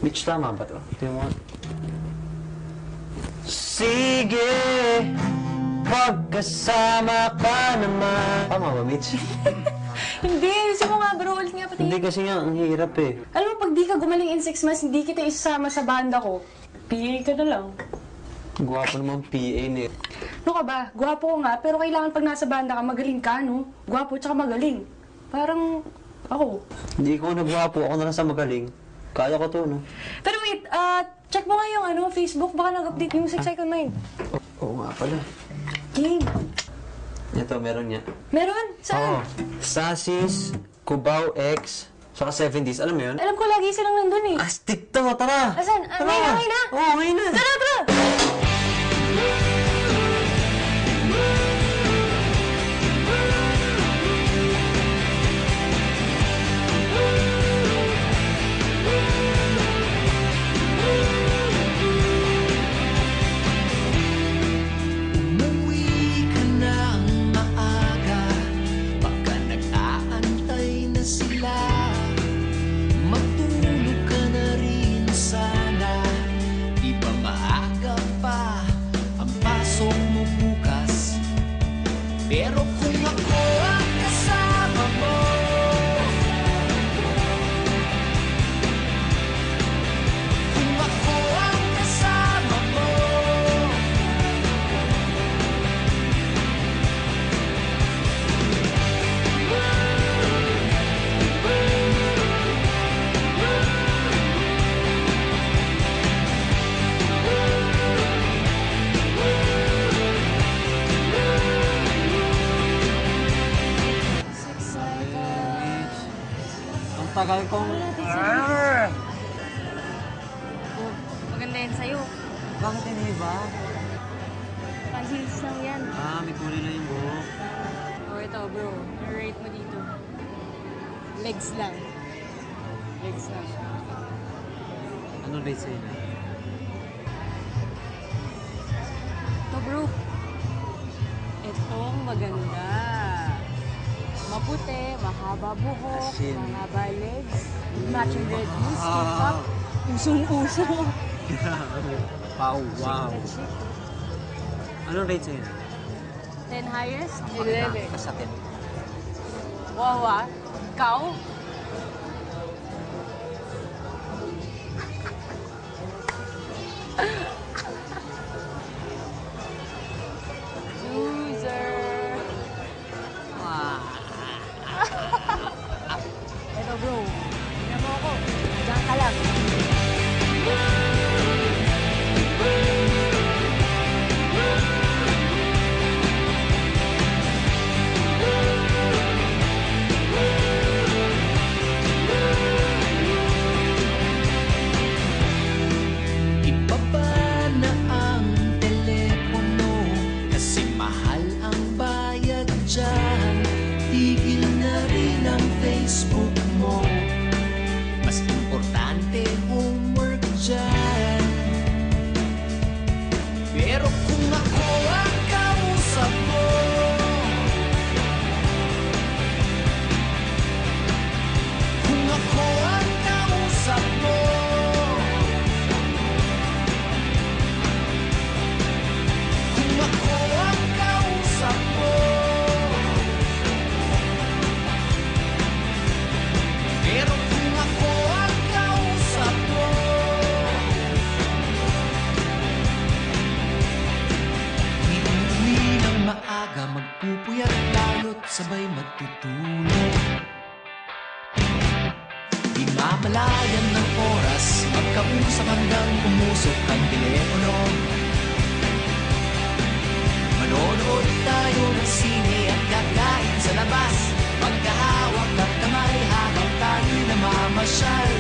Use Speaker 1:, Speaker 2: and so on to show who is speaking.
Speaker 1: Mitch, tama ba to? Tingnan mo. Sige, pagkasama ka naman. Tama ba, Mitch?
Speaker 2: Hindi, gusto mo nga bro, ulit nga pati.
Speaker 1: Hindi kasi nga, ang hirap eh.
Speaker 2: Alam mo, pag di ka gumaling in 6 months, hindi kita isasama sa banda ko. PA ka na lang.
Speaker 1: Gwapo naman PA ni.
Speaker 2: Ano ka ba? Gwapo ko nga, pero kailangan pag nasa banda ka, magaling ka, no? Gwapo tsaka magaling. Parang ako.
Speaker 1: Hindi ko na gwapo, ako na lang sa magaling. Kaya ko to, no?
Speaker 2: Pero wait, check mo nga yung Facebook, baka nag-update yung 6 Icon 9.
Speaker 1: Oo nga pala.
Speaker 2: Game.
Speaker 1: Ito, meron niya.
Speaker 2: Meron? Saan?
Speaker 1: Oo. Sasis, Cubao X, saka 70s. Alam mo yun?
Speaker 2: Alam ko lagi silang nandun eh.
Speaker 1: Astig to, tara!
Speaker 2: Asan? Ngayon na?
Speaker 1: Oo, ngayon na!
Speaker 2: Tara, tara!
Speaker 3: Pero kung ako ang kasama mo, kung ako ang kasama mo,
Speaker 1: Tagal kong...
Speaker 2: Maganda yan sa'yo.
Speaker 1: Bakit hindi ba?
Speaker 2: Pag-heels lang yan.
Speaker 1: May kulay na yung buhok.
Speaker 2: Ito bro, rate mo dito. Legs lang. Legs lang.
Speaker 1: Anong rate sa'yo na?
Speaker 2: Ito bro. Itong maganda. Maputi, mahaba buhok,
Speaker 1: Asin.
Speaker 2: mahaba legs, matching red heels, top, usong-uso.
Speaker 1: Wow, wow.
Speaker 2: That's it.
Speaker 1: Anong rate sa'yo?
Speaker 2: 10 highest, 11.
Speaker 1: Kasakit.
Speaker 2: Wow, ikaw? Loser. Eto bro, tingnan mo ako. Diyan ka lang.
Speaker 3: ibaba na ang telepono kasi mahal ang bayad dyan. Tigil na rin ang Facebook mo, mas importante homework dyan. Pero kung ako ang kausap mo, kung ako ang kausap mo, kung ako ang kausap mo, pero kung ako ang kausap mo, iuwi ng maaga, magpupuyat lalo't sabay magtutulog. Di mamalayan ng oras, magkausap hanggang umusok ang telepono. Manonood tayo ng sine at kakain sa labas, magkahawak ng kamay habang tayo'y namamasyal.